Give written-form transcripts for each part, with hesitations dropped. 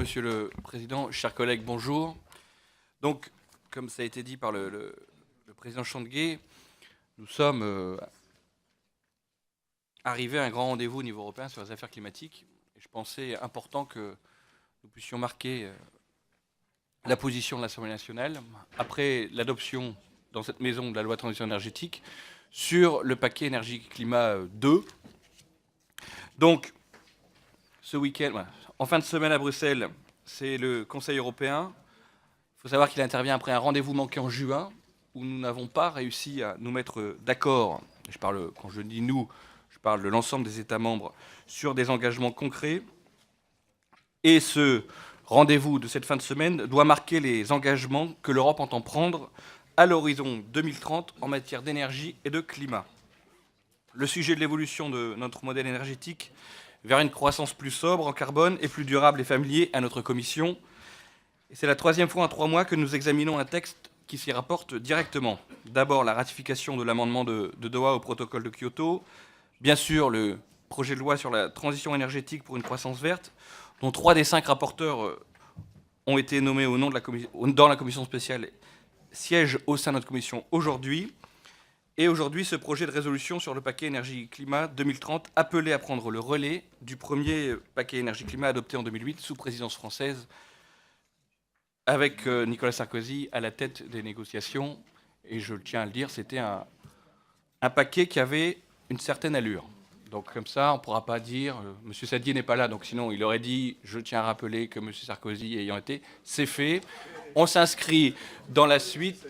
Monsieur le Président, chers collègues, bonjour. Donc, comme ça a été dit par le président Chandeguet, nous sommes arrivés à un grand rendez-vous au niveau européen sur les affaires climatiques. Et je pensais important que nous puissions marquer la position de l'Assemblée nationale après l'adoption dans cette maison de la loi de transition énergétique sur le paquet énergie-climat 2. Donc, ce week-end, en fin de semaine à Bruxelles, c'est le Conseil européen. Il faut savoir qu'il intervient après un rendez-vous manqué en juin, où nous n'avons pas réussi à nous mettre d'accord. Quand je dis nous, je parle de l'ensemble des États membres, sur des engagements concrets. Et ce rendez-vous de cette fin de semaine doit marquer les engagements que l'Europe entend prendre à l'horizon 2030 en matière d'énergie et de climat. Le sujet de l'évolution de notre modèle énergétique vers une croissance plus sobre en carbone et plus durable est familier à notre commission. Et c'est la troisième fois en 3 mois que nous examinons un texte qui s'y rapporte directement. D'abord, la ratification de l'amendement de Doha au protocole de Kyoto. Bien sûr, le projet de loi sur la transition énergétique pour une croissance verte, dont 3 des 5 rapporteurs ont été nommés au nom de dans la commission spéciale, siègent au sein de notre commission aujourd'hui. Et aujourd'hui, ce projet de résolution sur le paquet énergie-climat 2030, appelé à prendre le relais du premier paquet énergie-climat adopté en 2008 sous présidence française, avec Nicolas Sarkozy à la tête des négociations. Et je tiens à le dire, c'était un paquet qui avait une certaine allure. Donc comme ça, on ne pourra pas dire M. Sadier n'est pas là, donc sinon il aurait dit je tiens à rappeler que M. Sarkozy ayant été, c'est fait. On s'inscrit dans la suite.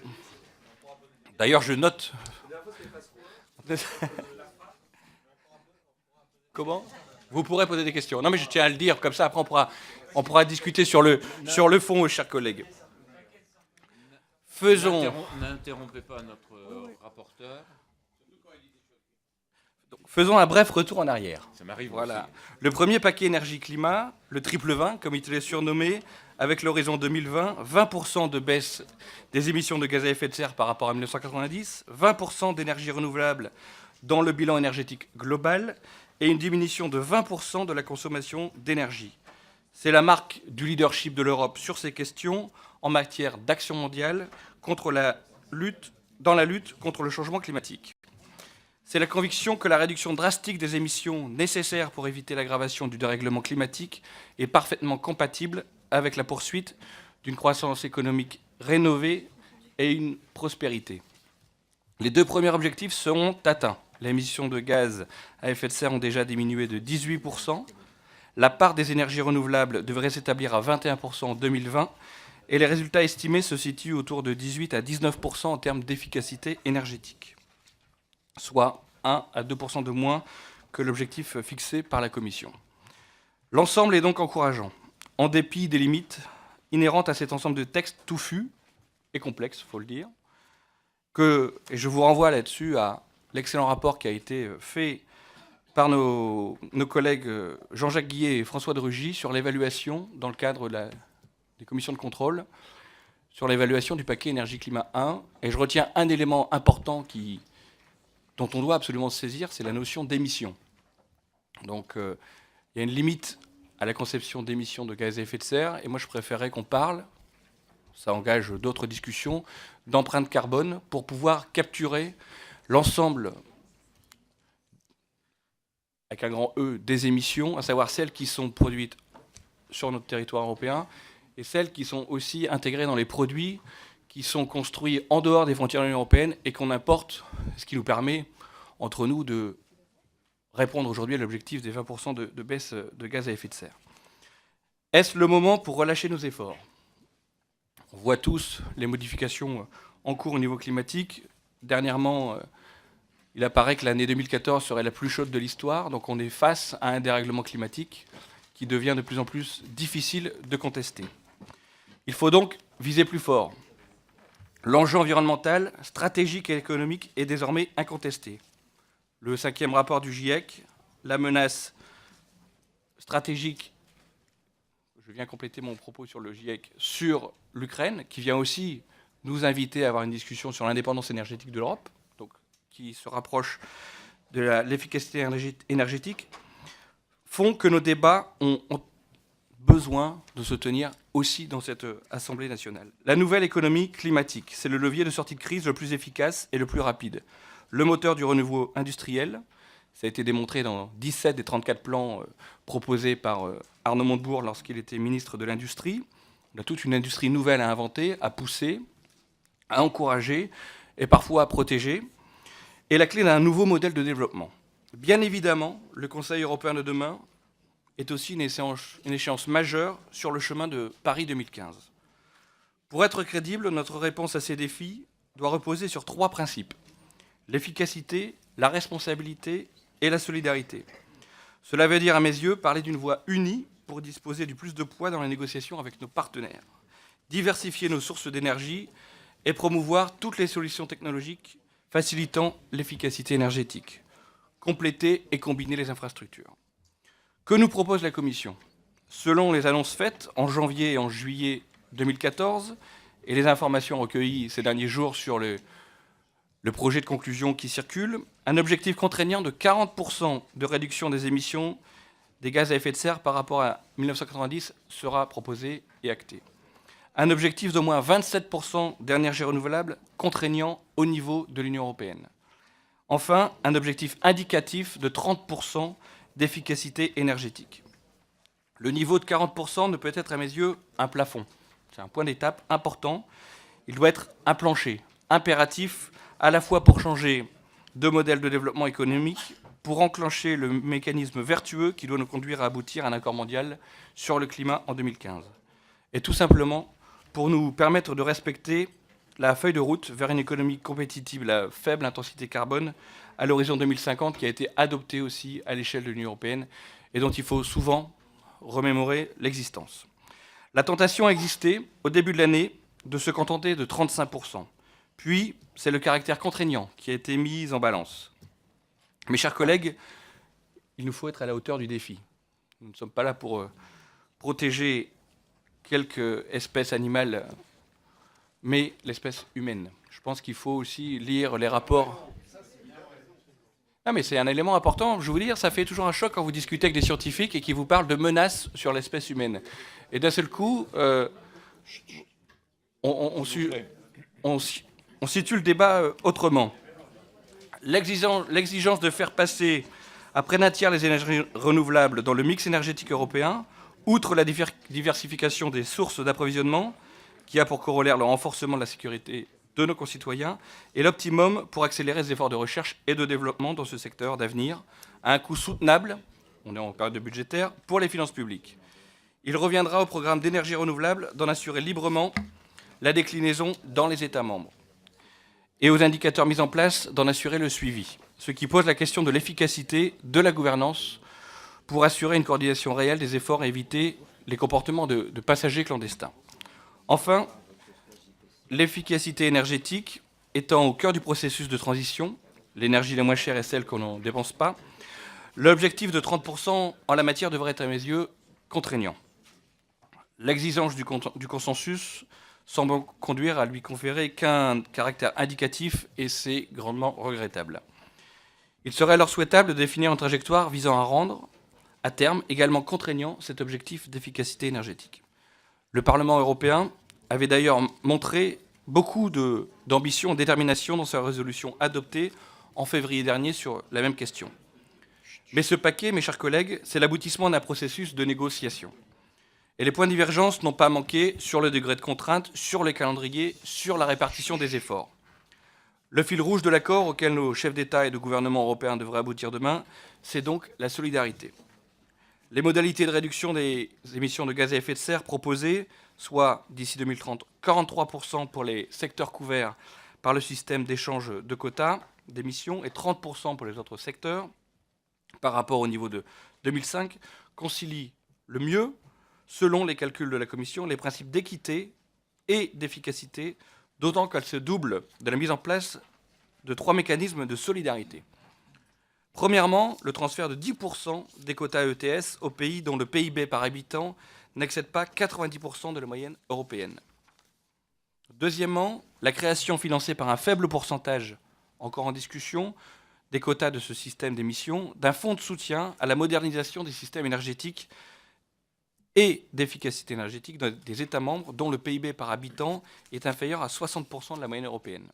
D'ailleurs, je note. Comment? Vous pourrez poser des questions. Non, mais je tiens à le dire, comme ça après on pourra discuter sur le fond, chers collègues. N'interrompez pas notre rapporteur. Faisons un bref retour en arrière. Ça m'arrive voilà. aussi. Le premier paquet énergie-climat, le triple 20, comme il est surnommé, avec l'horizon 2020, 20% de baisse des émissions de gaz à effet de serre par rapport à 1990, 20% d'énergie renouvelable dans le bilan énergétique global et une diminution de 20% de la consommation d'énergie. C'est la marque du leadership de l'Europe sur ces questions en matière d'action mondiale dans la lutte contre le changement climatique. C'est la conviction que la réduction drastique des émissions nécessaires pour éviter l'aggravation du dérèglement climatique est parfaitement compatible avec la poursuite d'une croissance économique rénovée et une prospérité. Les 2 premiers objectifs seront atteints. Les émissions de gaz à effet de serre ont déjà diminué de 18%. La part des énergies renouvelables devrait s'établir à 21% en 2020 et les résultats estimés se situent autour de 18 à 19% en termes d'efficacité énergétique, soit 1 à 2% de moins que l'objectif fixé par la Commission. L'ensemble est donc encourageant, en dépit des limites inhérentes à cet ensemble de textes touffus et complexes, il faut le dire, et je vous renvoie là-dessus à l'excellent rapport qui a été fait par nos collègues Jean-Jacques Guillet et François de Rugy sur l'évaluation, dans le cadre des commissions de contrôle, sur l'évaluation du paquet énergie-climat 1. Et je retiens un élément important dont on doit absolument se saisir, c'est la notion d'émission. Donc il y a une limite à la conception d'émissions de gaz à effet de serre, et moi je préférerais qu'on parle, ça engage d'autres discussions, d'empreinte carbone pour pouvoir capturer l'ensemble, avec un grand E, des émissions, à savoir celles qui sont produites sur notre territoire européen et celles qui sont aussi intégrées dans les produits qui sont construits en dehors des frontières de l'Union européenne et qu'on importe, ce qui nous permet, entre nous, de répondre aujourd'hui à l'objectif des 20% de baisse de gaz à effet de serre. Est-ce le moment pour relâcher nos efforts? On voit tous les modifications en cours au niveau climatique. Dernièrement, il apparaît que l'année 2014 serait la plus chaude de l'histoire, donc on est face à un dérèglement climatique qui devient de plus en plus difficile de contester. Il faut donc viser plus fort. L'enjeu environnemental, stratégique et économique est désormais incontesté. Le 5e rapport du GIEC, la menace stratégique, je viens compléter mon propos sur le GIEC, sur l'Ukraine, qui vient aussi nous inviter à avoir une discussion sur l'indépendance énergétique de l'Europe, donc qui se rapproche de l'efficacité énergétique, font que nos débats ont besoin de se tenir aussi dans cette Assemblée nationale. La nouvelle économie climatique, c'est le levier de sortie de crise le plus efficace et le plus rapide. Le moteur du renouveau industriel, ça a été démontré dans 17 des 34 plans proposés par Arnaud Montebourg lorsqu'il était ministre de l'Industrie. On a toute une industrie nouvelle à inventer, à pousser, à encourager et parfois à protéger. Et la clé d'un nouveau modèle de développement. Bien évidemment, le Conseil européen de demain est aussi une échéance majeure sur le chemin de Paris 2015. Pour être crédible, notre réponse à ces défis doit reposer sur 3 principes: l'efficacité, la responsabilité et la solidarité. Cela veut dire, à mes yeux, parler d'une voix unie pour disposer du plus de poids dans les négociations avec nos partenaires, diversifier nos sources d'énergie et promouvoir toutes les solutions technologiques facilitant l'efficacité énergétique, compléter et combiner les infrastructures. Que nous propose la Commission? Selon les annonces faites en janvier et en juillet 2014 et les informations recueillies ces derniers jours sur le projet de conclusion qui circule, un objectif contraignant de 40% de réduction des émissions des gaz à effet de serre par rapport à 1990 sera proposé et acté. Un objectif d'au moins 27% d'énergie renouvelable contraignant au niveau de l'Union européenne. Enfin, un objectif indicatif de 30% d'efficacité énergétique. Le niveau de 40% ne peut être, à mes yeux, un plafond. C'est un point d'étape important. Il doit être un plancher, impératif, à la fois pour changer de modèle de développement économique, pour enclencher le mécanisme vertueux qui doit nous conduire à aboutir à un accord mondial sur le climat en 2015. Et tout simplement pour nous permettre de respecter la feuille de route vers une économie compétitive à faible intensité carbone à l'horizon 2050, qui a été adoptée aussi à l'échelle de l'Union européenne et dont il faut souvent remémorer l'existence. La tentation a existé au début de l'année de se contenter de 35%. Puis, c'est le caractère contraignant qui a été mis en balance. Mes chers collègues, il nous faut être à la hauteur du défi. Nous ne sommes pas là pour protéger quelques espèces animales, mais l'espèce humaine. Je pense qu'il faut aussi lire les rapports. Non, mais c'est un élément important. Je vous dire, ça fait toujours un choc quand vous discutez avec des scientifiques et qui vous parlent de menaces sur l'espèce humaine. Et d'un seul coup, on situe le débat autrement. L'exigence de faire passer à près d'un tiers les énergies renouvelables dans le mix énergétique européen, outre la diversification des sources d'approvisionnement, qui a pour corollaire le renforcement de la sécurité de nos concitoyens, est l'optimum pour accélérer les efforts de recherche et de développement dans ce secteur d'avenir, à un coût soutenable, on est en période budgétaire, pour les finances publiques. Il reviendra au programme d'énergie renouvelable d'en assurer librement la déclinaison dans les États membres, et aux indicateurs mis en place d'en assurer le suivi, ce qui pose la question de l'efficacité de la gouvernance pour assurer une coordination réelle des efforts et éviter les comportements de passagers clandestins. Enfin, l'efficacité énergétique étant au cœur du processus de transition, l'énergie la moins chère est celle qu'on n'en dépense pas, l'objectif de 30% en la matière devrait être, à mes yeux, contraignant. L'exigence du consensus semble conduire à lui conférer qu'un caractère indicatif, et c'est grandement regrettable. Il serait alors souhaitable de définir une trajectoire visant à rendre, à terme, également contraignant cet objectif d'efficacité énergétique. Le Parlement européen avait d'ailleurs montré beaucoup d'ambition et de détermination dans sa résolution adoptée en février dernier sur la même question. Mais ce paquet, mes chers collègues, c'est l'aboutissement d'un processus de négociation. Et les points de divergence n'ont pas manqué sur le degré de contrainte, sur les calendriers, sur la répartition des efforts. Le fil rouge de l'accord auquel nos chefs d'État et de gouvernement européens devraient aboutir demain, c'est donc la solidarité. Les modalités de réduction des émissions de gaz à effet de serre proposées, soit d'ici 2030, 43% pour les secteurs couverts par le système d'échange de quotas d'émissions et 30% pour les autres secteurs, par rapport au niveau de 2005, concilient le mieux, selon les calculs de la Commission, les principes d'équité et d'efficacité, d'autant qu'elle se double de la mise en place de 3 mécanismes de solidarité. Premièrement, le transfert de 10% des quotas ETS aux pays dont le PIB par habitant n'excède pas 90% de la moyenne européenne. Deuxièmement, la création financée par un faible pourcentage, encore en discussion, des quotas de ce système d'émissions, d'un fonds de soutien à la modernisation des systèmes énergétiques et d'efficacité énergétique des États membres dont le PIB par habitant est inférieur à 60% de la moyenne européenne.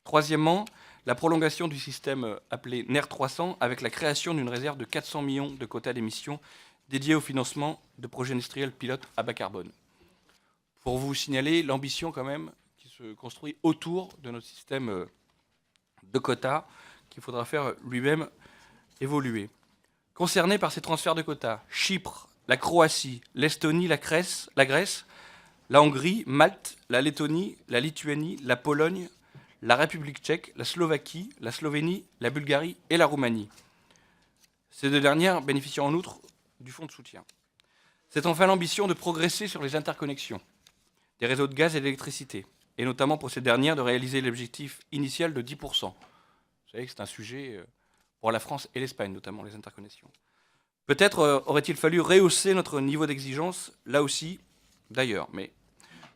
Troisièmement, la prolongation du système appelé NER 300 avec la création d'une réserve de 400 millions de quotas d'émissions dédiés au financement de projets industriels pilotes à bas carbone. Pour vous signaler l'ambition quand même qui se construit autour de notre système de quotas qu'il faudra faire lui-même évoluer. Concernés par ces transferts de quotas, Chypre, la Croatie, l'Estonie, la Grèce, la Hongrie, Malte, la Lettonie, la Lituanie, la Pologne, la République tchèque, la Slovaquie, la Slovénie, la Bulgarie et la Roumanie. Ces deux dernières bénéficient en outre du fonds de soutien. C'est enfin l'ambition de progresser sur les interconnexions des réseaux de gaz et d'électricité, et notamment pour ces dernières de réaliser l'objectif initial de 10%. Vous savez que c'est un sujet pour la France et l'Espagne, notamment les interconnexions. Peut-être aurait-il fallu rehausser notre niveau d'exigence, là aussi, d'ailleurs, mais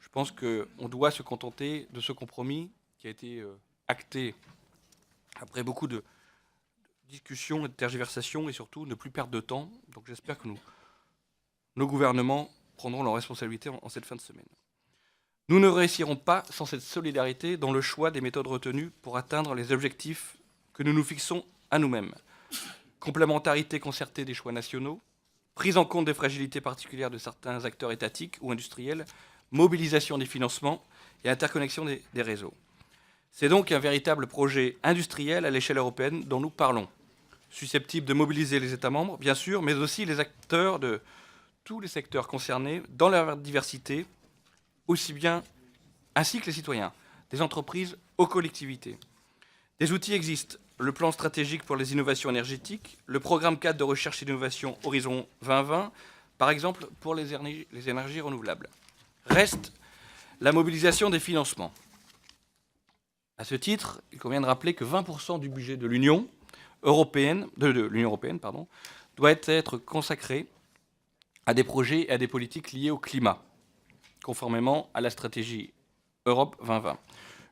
je pense qu'on doit se contenter de ce compromis qui a été acté après beaucoup de discussions et de tergiversations, et surtout ne plus perdre de temps. Donc j'espère que nos gouvernements prendront leurs responsabilités en cette fin de semaine. Nous ne réussirons pas sans cette solidarité dans le choix des méthodes retenues pour atteindre les objectifs que nous nous fixons à nous-mêmes. Complémentarité concertée des choix nationaux, prise en compte des fragilités particulières de certains acteurs étatiques ou industriels, mobilisation des financements et interconnexion des réseaux. C'est donc un véritable projet industriel à l'échelle européenne dont nous parlons, susceptible de mobiliser les États membres, bien sûr, mais aussi les acteurs de tous les secteurs concernés dans leur diversité, aussi bien ainsi que les citoyens, des entreprises aux collectivités. Des outils existent, le plan stratégique pour les innovations énergétiques, le programme cadre de recherche et d'innovation Horizon 2020, par exemple pour les énergies renouvelables. Reste la mobilisation des financements. À ce titre, il convient de rappeler que 20% du budget de l'Union européenne, doit être consacré à des projets et à des politiques liées au climat, conformément à la stratégie Europe 2020.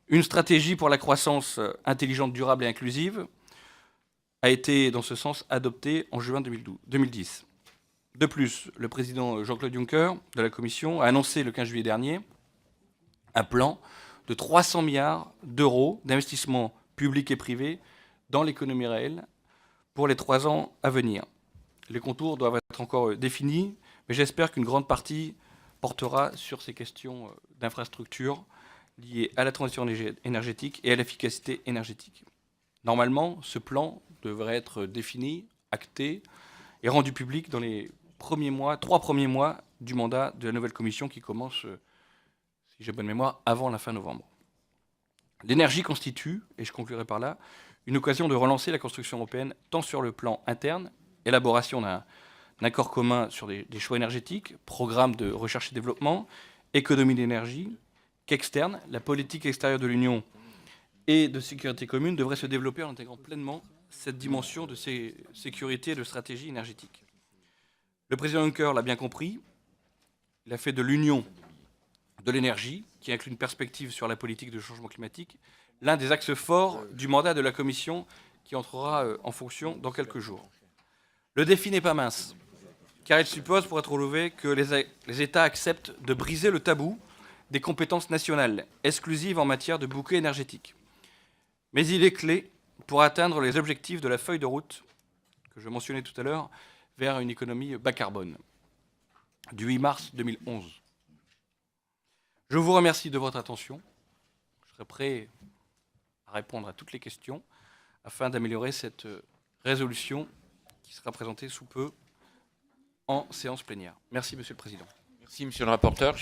Une stratégie pour la croissance intelligente, durable et inclusive a été, dans ce sens, adoptée en juin 2010. De plus, le président Jean-Claude Juncker de la Commission a annoncé le 15 juillet dernier un plan de 300 milliards d'euros d'investissements publics et privés dans l'économie réelle pour les 3 ans à venir. Les contours doivent être encore définis, mais j'espère qu'une grande partie portera sur ces questions d'infrastructures liées à la transition énergétique et à l'efficacité énergétique. Normalement, ce plan devrait être défini, acté et rendu public dans les 3 premiers mois du mandat de la nouvelle Commission qui commence, si j'ai bonne mémoire, avant la fin novembre. L'énergie constitue, et je conclurai par là, une occasion de relancer la construction européenne tant sur le plan interne, élaboration d'un accord commun sur des choix énergétiques, programme de recherche et développement, économie d'énergie, qu'externe, la politique extérieure de l'Union et de sécurité commune devrait se développer en intégrant pleinement cette dimension de sécurité et de stratégie énergétique. Le président Juncker l'a bien compris, il a fait de l'Union de l'énergie, qui inclut une perspective sur la politique de changement climatique, l'un des axes forts du mandat de la Commission qui entrera en fonction dans quelques jours. Le défi n'est pas mince, car il suppose, pour être relevé, que les États acceptent de briser le tabou des compétences nationales exclusives en matière de bouquet énergétique. Mais il est clé pour atteindre les objectifs de la feuille de route que je mentionnais tout à l'heure vers une économie bas carbone, du 8 mars 2011. Je vous remercie de votre attention. Je serai prêt à répondre à toutes les questions afin d'améliorer cette résolution qui sera présentée sous peu en séance plénière. Merci, Monsieur le Président. Merci, Monsieur le rapporteur.